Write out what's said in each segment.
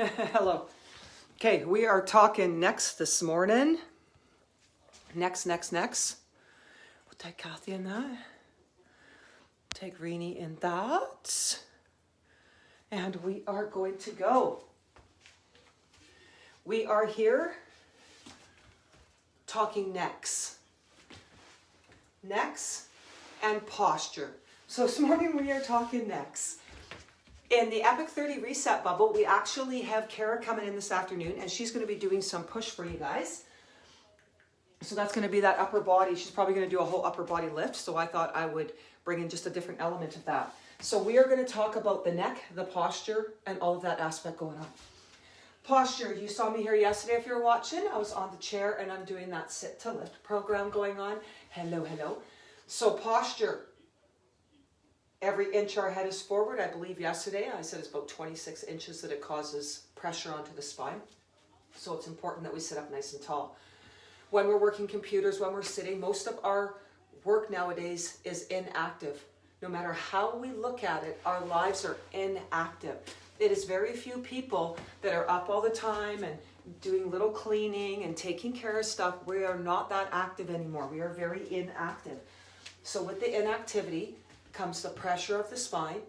Hello. Okay, we are talking next this morning. Next. We'll take Kathy in that. Take Renee in that. And we are going to go. We are here talking necks. Necks and posture. So this morning we are talking necks. In the Epic 30 Reset Bubble, we actually have Kara coming in this afternoon, and she's going to be doing some push for you guys. So that's going to be that upper body. She's probably going to do a whole upper body lift, so I thought I would bring in just a different element of that. So we are going to talk about the neck, the posture, and all of that aspect going on. Posture, you saw me here yesterday if you're watching. I was on the chair, and I'm doing that sit to lift program going on. Hello. So posture. Every inch our head is forward. I believe yesterday I said it's about 26 inches that it causes pressure onto the spine. So it's important that we sit up nice and tall. When we're working computers, when we're sitting, most of our work nowadays is inactive. No matter how we look at it, our lives are inactive. It is very few people that are up all the time and doing little cleaning and taking care of stuff. We are not that active anymore. We are very inactive. So with the inactivity comes the pressure of the spine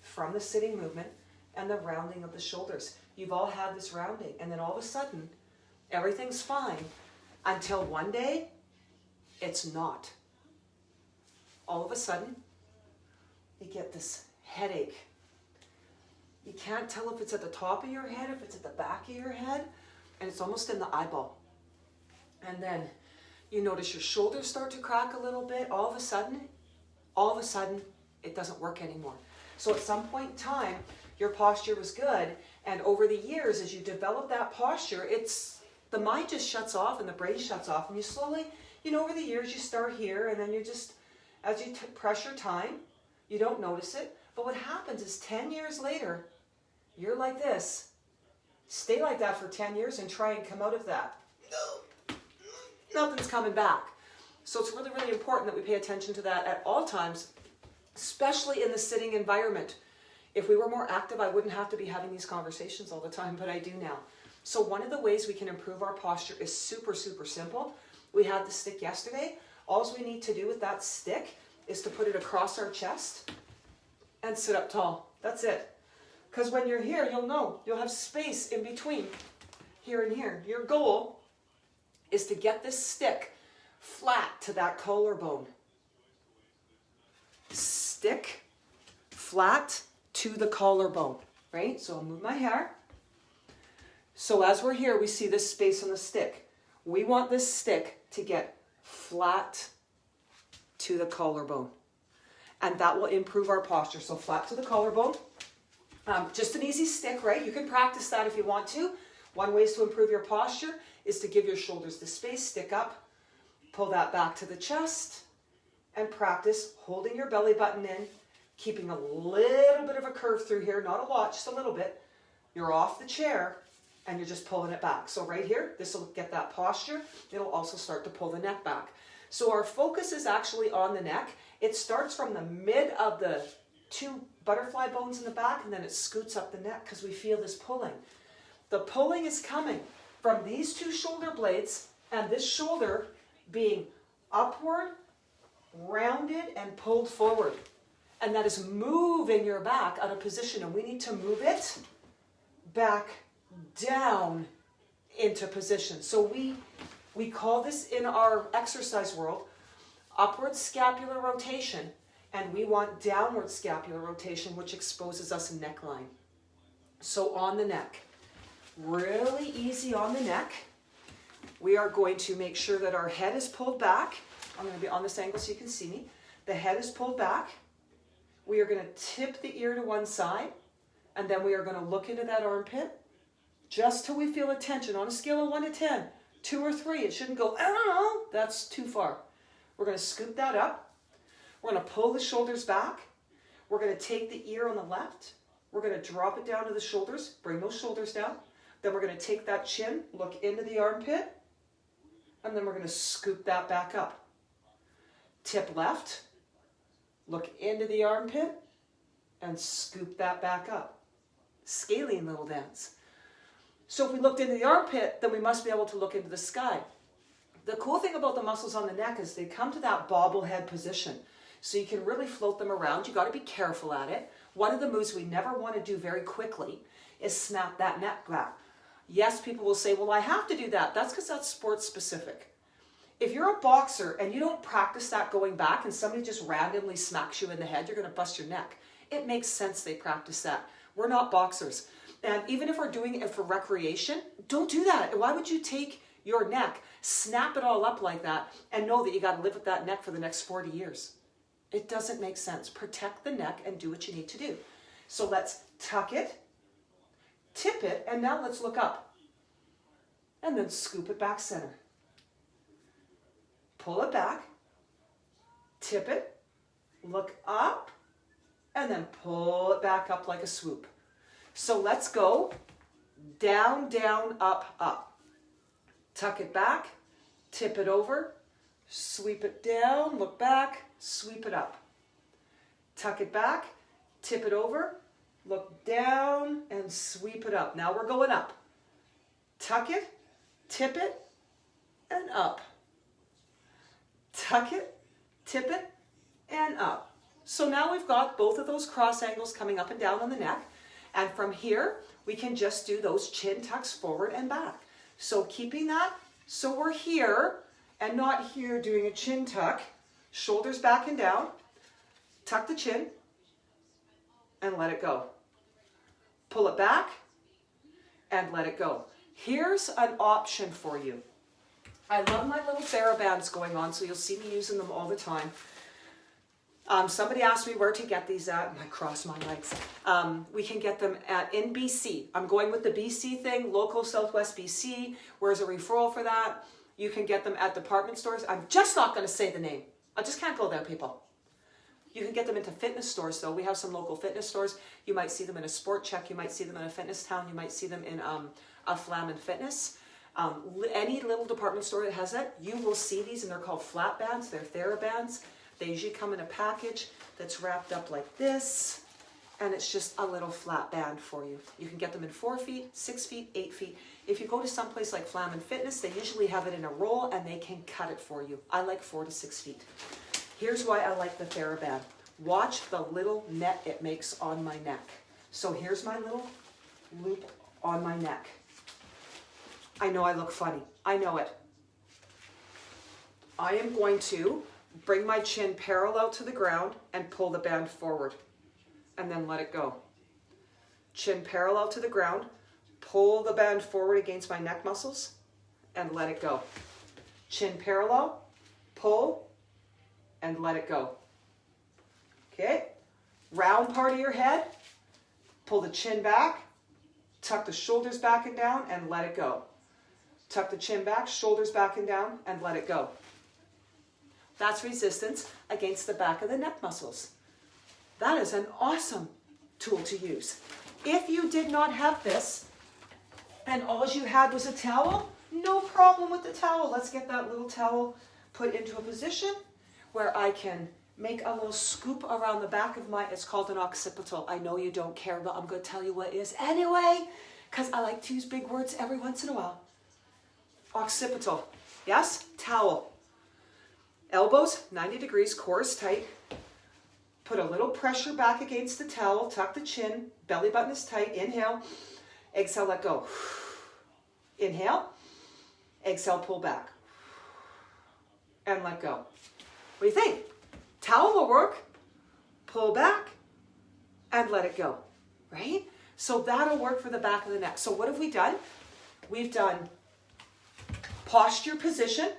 from the sitting movement and the rounding of the shoulders. You've all had this rounding, and then all of a sudden everything's fine until one day it's not. All of a sudden you get this headache. You can't tell if it's at the top of your head, if it's at the back of your head, and it's almost in the eyeball. And then you notice your shoulders start to crack a little bit. All of a sudden, it doesn't work anymore. So at some point in time, your posture was good, and over the years, as you develop that posture, the mind just shuts off and the brain shuts off, and you slowly, over the years, you start here, and then you just, as you pressure time, you don't notice it. But what happens is 10 years later, you're like this. Stay like that for 10 years and try and come out of that. No, nothing's coming back. So it's really, really important that we pay attention to that at all times, especially in the sitting environment. If we were more active, I wouldn't have to be having these conversations all the time, but I do now. So one of the ways we can improve our posture is super, super simple. We had the stick yesterday. All we need to do with that stick is to put it across our chest and sit up tall. That's it. Because when you're here, you'll have space in between here and here. Your goal is to get this stick flat to that collarbone. Stick flat to the collarbone, right? So I'll move my hair. So as we're here, we see this space on the stick. We want this stick to get flat to the collarbone. And that will improve our posture. So flat to the collarbone. Just an easy stick, right? You can practice that if you want to. One way to improve your posture is to give your shoulders the space, stick up. Pull that back to the chest and practice holding your belly button in, keeping a little bit of a curve through here, not a lot, just a little bit. You're off the chair and you're just pulling it back. So right here, this will get that posture. It'll also start to pull the neck back. So our focus is actually on the neck. It starts from the mid of the two butterfly bones in the back, and then it scoots up the neck because we feel this pulling. The pulling is coming from these two shoulder blades and this shoulder being upward, rounded, and pulled forward. And that is moving your back out of position. And we need to move it back down into position. So we call this in our exercise world upward scapular rotation. And we want downward scapular rotation, which exposes us in neckline. So on the neck, really easy on the neck. We are going to make sure that our head is pulled back. I'm going to be on this angle so you can see me. The head is pulled back. We are going to tip the ear to one side, and then we are going to look into that armpit just till we feel a tension on a scale of 1 to 10. 2 or 3. It shouldn't go, I don't know. That's too far. We're going to scoop that up. We're going to pull the shoulders back. We're going to take the ear on the left. We're going to drop it down to the shoulders. Bring those shoulders down. Then we're going to take that chin, look into the armpit, and then we're going to scoop that back up. Tip left, look into the armpit, and scoop that back up. Scalene little dance. So if we looked into the armpit, then we must be able to look into the sky. The cool thing about the muscles on the neck is they come to that bobblehead position. So you can really float them around. You got to be careful at it. One of the moves we never want to do very quickly is snap that neck back. Yes, people will say, well, I have to do that. That's because that's sports specific. If you're a boxer and you don't practice that going back and somebody just randomly smacks you in the head, you're going to bust your neck. It makes sense they practice that. We're not boxers. And even if we're doing it for recreation, don't do that. Why would you take your neck, snap it all up like that, and know that you got to live with that neck for the next 40 years? It doesn't make sense. Protect the neck and do what you need to do. So let's tuck it, tip it, and now let's look up. And then scoop it back center. Pull it back, tip it, look up, and then pull it back up like a swoop. So let's go down, down, up, up. Tuck it back, tip it over, sweep it down, look back, sweep it up. Tuck it back, tip it over, look down, and sweep it up. Now we're going up. Tuck it, tip it, and up. Tuck it, tip it, and up. So now we've got both of those cross angles coming up and down on the neck. And from here, we can just do those chin tucks forward and back. So keeping that, so we're here and not here doing a chin tuck. Shoulders back and down. Tuck the chin and let it go. Pull it back and let it go. Here's an option for you. I love my little TheraBands going on, so you'll see me using them all the time. Somebody asked me where to get these at, and I cross my legs. We can get them in BC. I'm going with the BC thing, local Southwest BC. Where's a referral for that? You can get them at department stores. I'm just not going to say the name. I just can't go there, people. You can get them into fitness stores, though. We have some local fitness stores. You might see them in a Sport Check. You might see them in a Fitness Town. You might see them in a Flam and Fitness. Any little department store that has that, you will see these, and they're called flat bands. They're TheraBands. They usually come in a package that's wrapped up like this, and it's just a little flat band for you. You can get them in 4 feet, 6 feet, 8 feet. If you go to someplace like Flam and Fitness, they usually have it in a roll, and they can cut it for you. I like 4 to 6 feet. Here's why I like the TheraBand. Watch the little net it makes on my neck. So here's my little loop on my neck. I know I look funny. I know it. I am going to bring my chin parallel to the ground and pull the band forward. And then let it go. Chin parallel to the ground. Pull the band forward against my neck muscles. And let it go. Chin parallel. Pull. And let it go. Okay? Round part of your head. Pull the chin back. Tuck the shoulders back and down and let it go. Tuck the chin back, shoulders back and down, and let it go. That's resistance against the back of the neck muscles. That is an awesome tool to use. If you did not have this, and all you had was a towel, no problem with the towel. Let's get that little towel put into a position where I can make a little scoop around the back of it's called an occipital. I know you don't care, but I'm going to tell you what it is anyway, because I like to use big words every once in a while. Occipital. Yes? Towel. Elbows 90 degrees, core is tight. Put a little pressure back against the towel. Tuck the chin. Belly button is tight. Inhale. Exhale, let go. Inhale. Exhale, pull back. And let go. What do you think? Towel will work. Pull back and let it go. Right? So that'll work for the back of the neck. So what have we done? We've done posture position,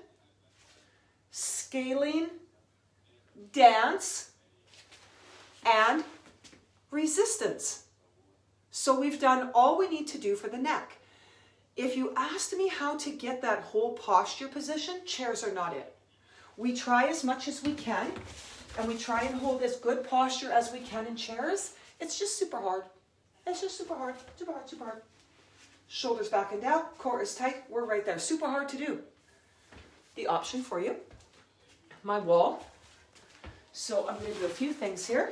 scaling, dance, and resistance. So we've done all we need to do for the neck. If you asked me how to get that whole posture position, chairs are not it. We try as much as we can, and we try and hold as good posture as we can in chairs. It's just super hard. It's just super hard, super hard, super hard. Shoulders back and down, core is tight, we're right there. Super hard to do. The option for you, my wall. So I'm going to do a few things here.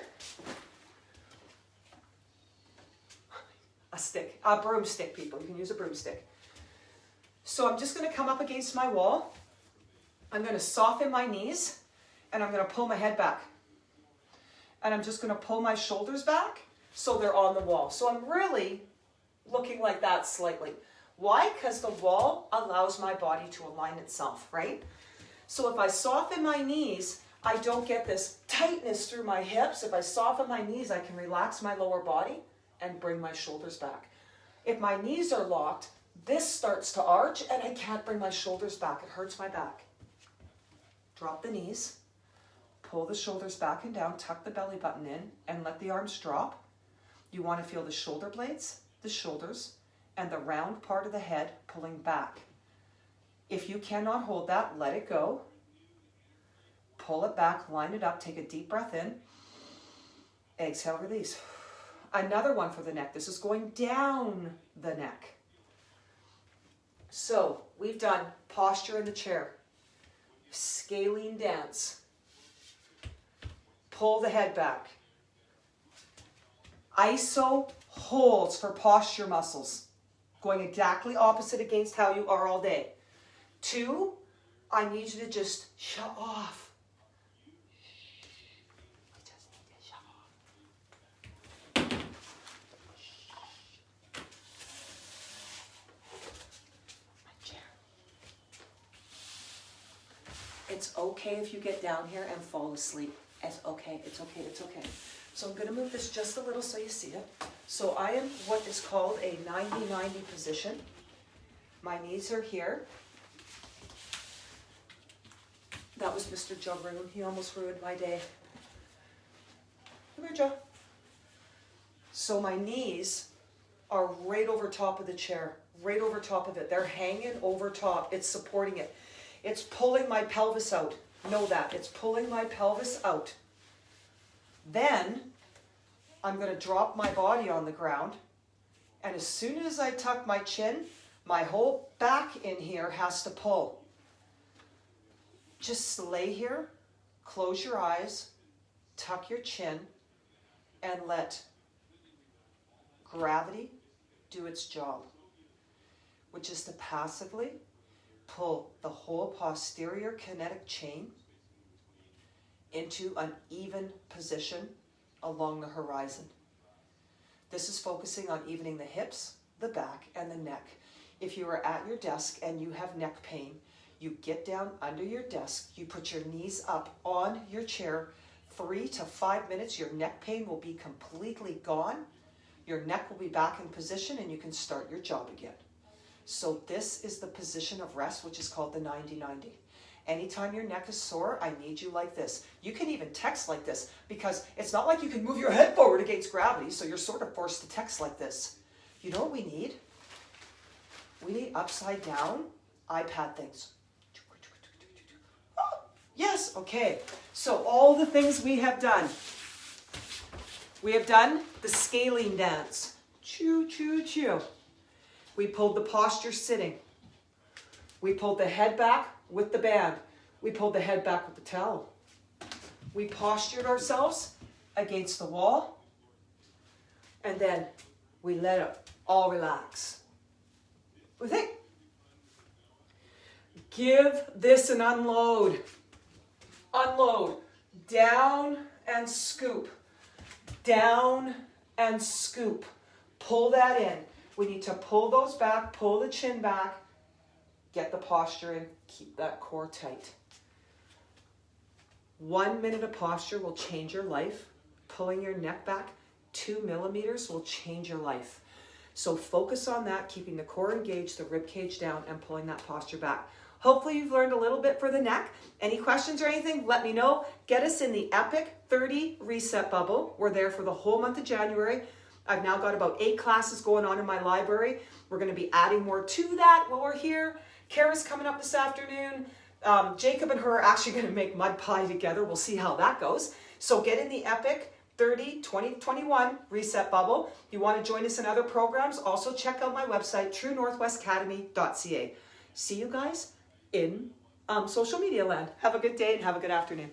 a broomstick, people. You can use a broomstick. So I'm just going to come up against my wall. I'm going to soften my knees, and I'm going to pull my head back. And I'm just going to pull my shoulders back so they're on the wall. So I'm really looking like that slightly. Why? Because the wall allows my body to align itself, right? So if I soften my knees, I don't get this tightness through my hips. If I soften my knees, I can relax my lower body and bring my shoulders back. If my knees are locked, this starts to arch and I can't bring my shoulders back. It hurts my back. Drop the knees, pull the shoulders back and down, tuck the belly button in, and let the arms drop. You want to feel the shoulder blades, the shoulders, and the round part of the head pulling back. If you cannot hold that, let it go. Pull it back, line it up, take a deep breath in. Exhale, release. Another one for the neck. This is going down the neck. So we've done posture in the chair, scalene dance, pull the head back, iso holds for posture muscles, going exactly opposite against how you are all day. 2, I need you to just shut off. It's okay if you get down here and fall asleep. It's okay, it's okay, it's okay. So I'm going to move this just a little so you see it. So I am what is called a 90-90 position. My knees are here. That was Mr. Joe Roon. He almost ruined my day. Come here, Joe. So my knees are right over top of the chair, right over top of it. They're hanging over top. It's supporting it. It's pulling my pelvis out. Know that. It's pulling my pelvis out. Then I'm going to drop my body on the ground. And as soon as I tuck my chin, my whole back in here has to pull. Just lay here, close your eyes, tuck your chin, and let gravity do its job, which is to passively pull the whole posterior kinetic chain into an even position along the horizon. This is focusing on evening the hips, the back, and the neck. If you are at your desk and you have neck pain, you get down under your desk, you put your knees up on your chair, 3 to 5 minutes, your neck pain will be completely gone. Your neck will be back in position and you can start your job again. So this is the position of rest, which is called the 90-90. Anytime your neck is sore, I need you like this. You can even text like this because it's not like you can move your head forward against gravity, so you're sort of forced to text like this. You know what we need? We need upside down iPad things. Oh, yes, okay. So all the things we have done. We have done the scalene dance. Choo, choo, choo. We pulled the posture sitting. We pulled the head back with the band. We pulled the head back with the towel. We postured ourselves against the wall. And then we let it all relax. What do you think? Give this an unload. Unload. Down and scoop. Down and scoop. Pull that in. We need to pull those back, pull the chin back, get the posture in, keep that core tight. 1 minute of posture will change your life. Pulling your neck back 2 millimeters will change your life. So focus on that, keeping the core engaged, the rib cage down, and pulling that posture back. Hopefully you've learned a little bit for the neck. Any questions or anything, let me know. Get us in the Epic 30 Reset Bubble. We're there for the whole month of January. I've now got about 8 classes going on in my library. We're going to be adding more to that while we're here. Kara's coming up this afternoon. Jacob and her are actually going to make mud pie together. We'll see how that goes. So get in the Epic 30 2021 Reset Bubble. If you want to join us in other programs, also check out my website, truenorthwestacademy.ca. See you guys in social media land. Have a good day and have a good afternoon.